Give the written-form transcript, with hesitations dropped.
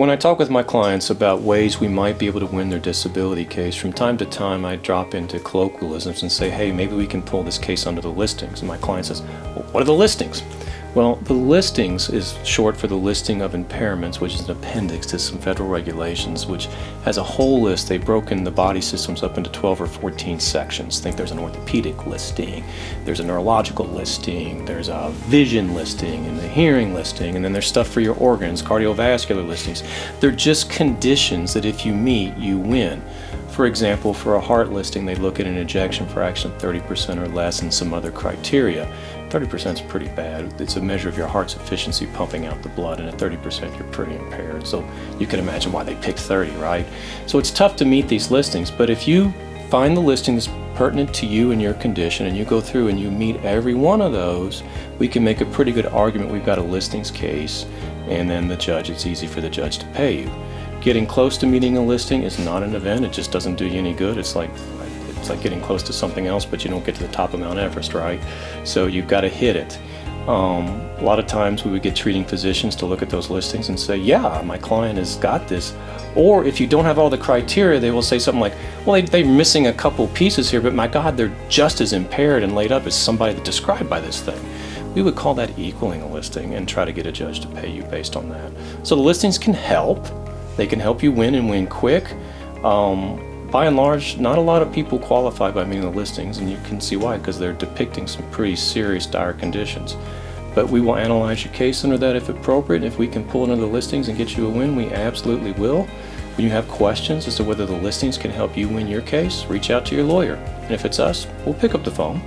When I talk with my clients about ways we might be able to win their disability case, from time to time I drop into colloquialisms and say, hey, maybe we can pull this case under the listings. And my client says, well, what are the listings? Well, the listings is short for the listing of impairments, which is an appendix to some federal regulations, which has a whole list. They've broken the body systems up into 12 or 14 sections. Think there's an orthopedic listing, there's a neurological listing, there's a vision listing, and the hearing listing, and then there's stuff for your organs, cardiovascular listings. They're just conditions that if you meet, you win. For example, for a heart listing, they look at an ejection fraction of 30% or less and some other criteria. 30% is pretty bad. It's a measure of your heart's efficiency pumping out the blood, and at 30% you're pretty impaired. So you can imagine why they picked 30, right? So it's tough to meet these listings, but if you find the listing that's pertinent to you and your condition and you go through and you meet every one of those, we can make a pretty good argument we've got a listings case, and then it's easy for the judge to pay you. Getting close to meeting a listing is not an event. It just doesn't do you any good. It's like getting close to something else, but you don't get to the top of Mount Everest, right? So you've got to hit it. A lot of times we would get treating physicians to look at those listings and say, yeah, my client has got this. Or if you don't have all the criteria, they will say something like, well, they're missing a couple pieces here, but my God, they're just as impaired and laid up as somebody that's described by this thing. We would call that equaling a listing and try to get a judge to pay you based on that. So the listings can help. They can help you win and win quick. By and large, not a lot of people qualify by meeting the listings, and you can see why, because they're depicting some pretty serious, dire conditions. But we will analyze your case under that if appropriate. If we can pull it under the listings and get you a win, we absolutely will. When you have questions as to whether the listings can help you win your case, reach out to your lawyer. And if it's us, we'll pick up the phone.